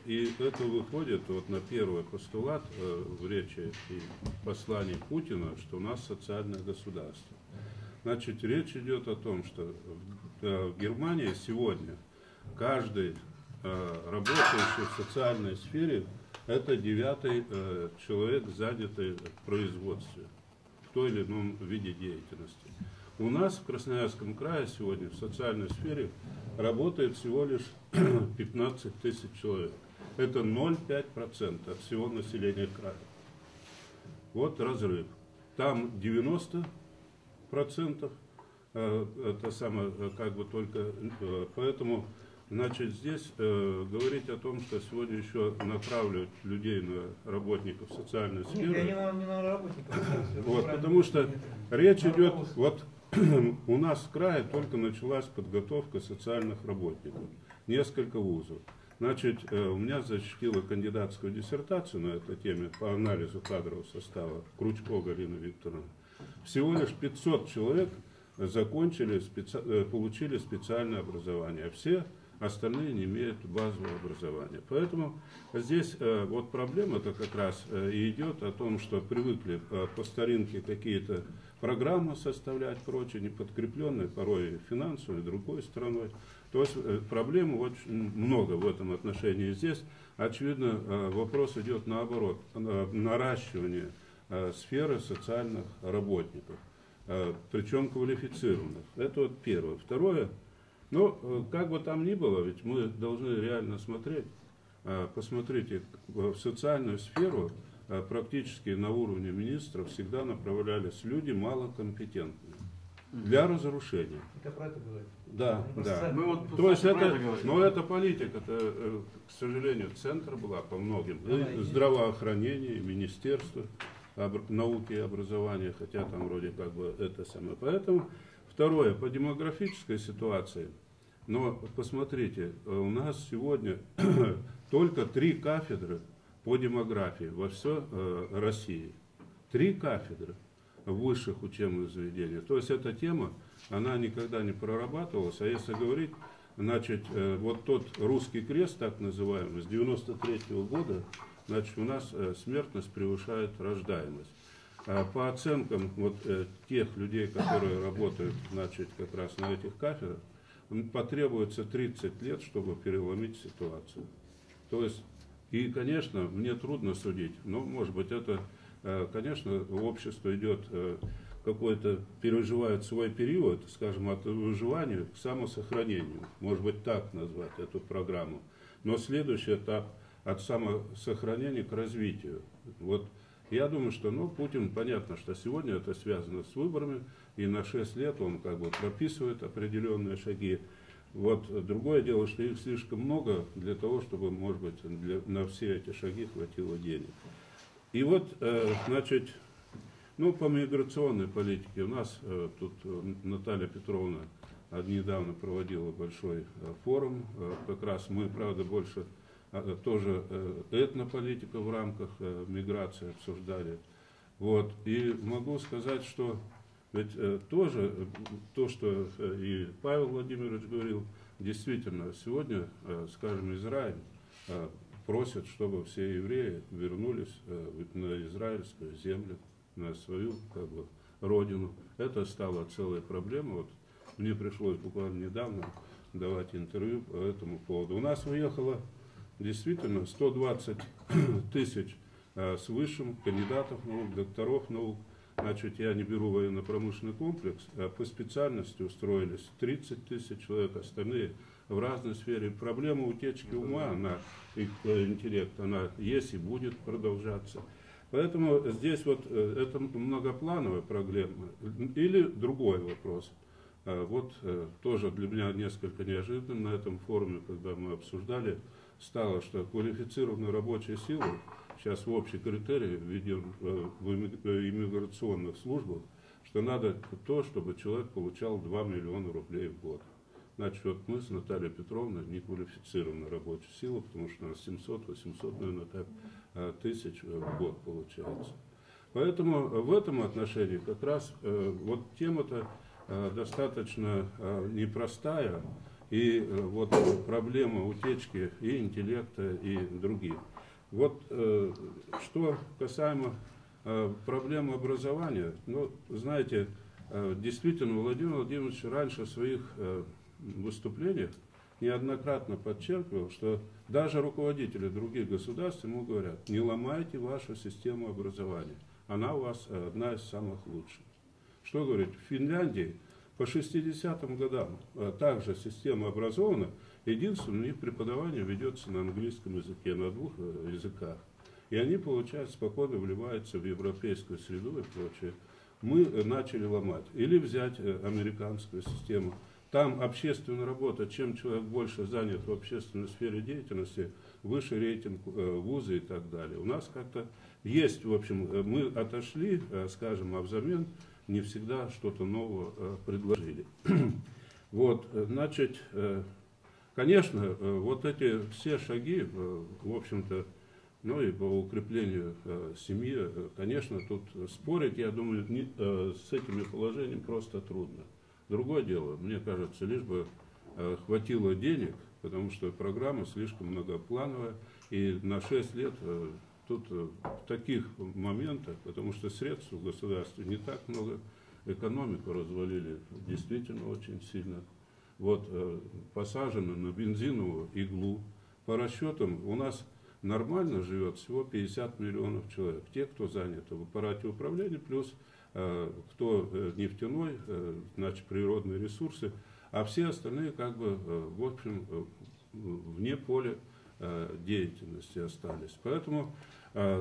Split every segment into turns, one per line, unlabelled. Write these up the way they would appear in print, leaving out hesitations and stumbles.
и это выходит вот на первый постулат в речи и послании Путина, что у нас социальное государство. Значит, речь идет о том, что в Германии сегодня каждый работающий в социальной сфере — это 9-й человек, занятый в производстве, в той или ином виде деятельности. У нас в Красноярском крае сегодня в социальной сфере работает всего лишь 15 тысяч человек. Это 0,5% от всего населения края. Вот разрыв. Там 90%, это самое, как бы только, поэтому, значит, здесь говорить о том, что сегодня еще натравливают людей на работников социальной сферы.
Нет, я не на работников.
Вот, потому что речь идет, вот у нас в крае только началась подготовка социальных работников. Несколько вузов. Значит, у меня защитила кандидатскую диссертацию на этой теме по анализу кадрового состава Кручко Галина Викторовна. Всего лишь 500 человек закончили, получили специальное образование, а все остальные не имеют базового образования. Поэтому здесь вот проблема-то как раз и идет о том, что привыкли по старинке какие-то программы составлять, прочее, не подкрепленные порой финансовой, другой стороной. То есть проблем очень много в этом отношении. Здесь, очевидно, вопрос идет наоборот, наращивание сферы социальных работников, причем квалифицированных. Это вот первое. Второе, ну, как бы там ни было, ведь мы должны реально смотреть. Посмотрите, в социальную сферу практически на уровне министров всегда направлялись люди малокомпетентные для разрушения.
Это про это говорит.
Да, да.
Мы вот,
То есть это, но это политика, это, к сожалению, центр была по многим. И здравоохранение, и министерство науки и образования, хотя там вроде как бы это самое. Поэтому, второе, по демографической ситуации, но посмотрите, у нас сегодня только 3 кафедры по демографии во всей России. 3 кафедры в высших учебных заведениях. То есть эта тема, она никогда не прорабатывалась. А если говорить, значит, вот тот русский крест, так называемый, с 93-го года, значит, у нас смертность превышает рождаемость. По оценкам вот тех людей, которые работают, значит, как раз на этих кафедрах, потребуется 30 лет, чтобы переломить ситуацию. То есть, и, конечно, мне трудно судить, но, может быть, это, конечно, общество идет какой-то, переживает свой период, скажем, от выживания к самосохранению, может быть, так назвать эту программу. Но следующий этап от самосохранения к развитию. Вот я думаю, что, ну, Путин, понятно, что сегодня это связано с выборами, и на 6 лет он как бы прописывает определенные шаги. Вот другое дело, что их слишком много для того, чтобы, может быть, на все эти шаги хватило денег. И вот, значит, ну, по миграционной политике у нас тут Наталья Петровна недавно проводила большой форум. Как раз мы, правда, больше тоже этнополитика в рамках миграции обсуждали. Вот. И могу сказать, что ведь тоже то, что и Павел Владимирович говорил, действительно, сегодня, скажем, Израиль просит, чтобы все евреи вернулись на израильскую землю, на свою как бы родину. Это стало целой проблемой. Вот мне пришлось буквально недавно давать интервью по этому поводу. У нас выехало действительно 120 тысяч с высшим кандидатов наук, докторов наук. Значит, я не беру военно-промышленный комплекс, а по специальности устроились 30 тысяч человек, остальные в разной сфере. Проблема утечки ума, их интеллект, она есть и будет продолжаться. Поэтому здесь вот это многоплановая проблема. Или другой вопрос. Вот тоже для меня несколько неожиданным на этом форуме, когда мы обсуждали, стало, что квалифицированную рабочую силу сейчас в общий критерий введен в иммиграционных службах, что надо то, чтобы человек получал 2 миллиона рублей в год. Значит, вот мы с Натальей Петровной не квалифицированная рабочая сила, потому что у нас 700-800, наверное, так, тысяч в год получается. Поэтому в этом отношении как раз вот тема-то достаточно непростая. и вот проблема утечки и интеллекта, и других. Вот что касаемо проблемы образования, ну, знаете, действительно, Владимир Владимирович раньше в своих выступлениях неоднократно подчеркивал, что даже руководители других государств ему говорят: не ломайте вашу систему образования, она у вас одна из самых лучших. Что говорит, в Финляндии по 60-м годам также система образована, единственное, у них преподавание ведется на английском языке, на 2 языках. И они, получают, спокойно вливаются в европейскую среду и прочее. Мы начали ломать. Или взять американскую систему. Там общественная работа, чем человек больше занят в общественной сфере деятельности, выше рейтинг вуза и так далее. У нас как-то есть, в общем, мы отошли, скажем, а взамен не всегда что-то новое предложили. Вот, значит, конечно, вот эти все шаги, в общем-то, ну и по укреплению семьи, конечно, тут спорить, я думаю, с этими положениями просто трудно. Другое дело, мне кажется, лишь бы хватило денег, потому что программа слишком многоплановая, и на 6 лет тут в таких моментах, потому что средств в государстве не так много, экономику развалили действительно очень сильно. Вот посажено на бензиновую иглу. По расчетам у нас нормально живет всего 50 миллионов человек. Те, кто занят в аппарате управления, плюс кто нефтяной, значит, природные ресурсы, а все остальные как бы, в общем, вне поля деятельности остались. Поэтому,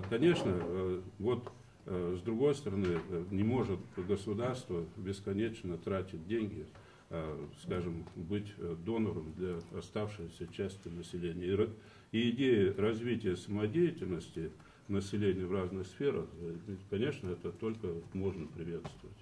конечно, вот с другой стороны, не может государство бесконечно тратить деньги, скажем, быть донором для оставшейся части населения. И идея развития самодеятельности населения в разных сферах, конечно, это только можно приветствовать.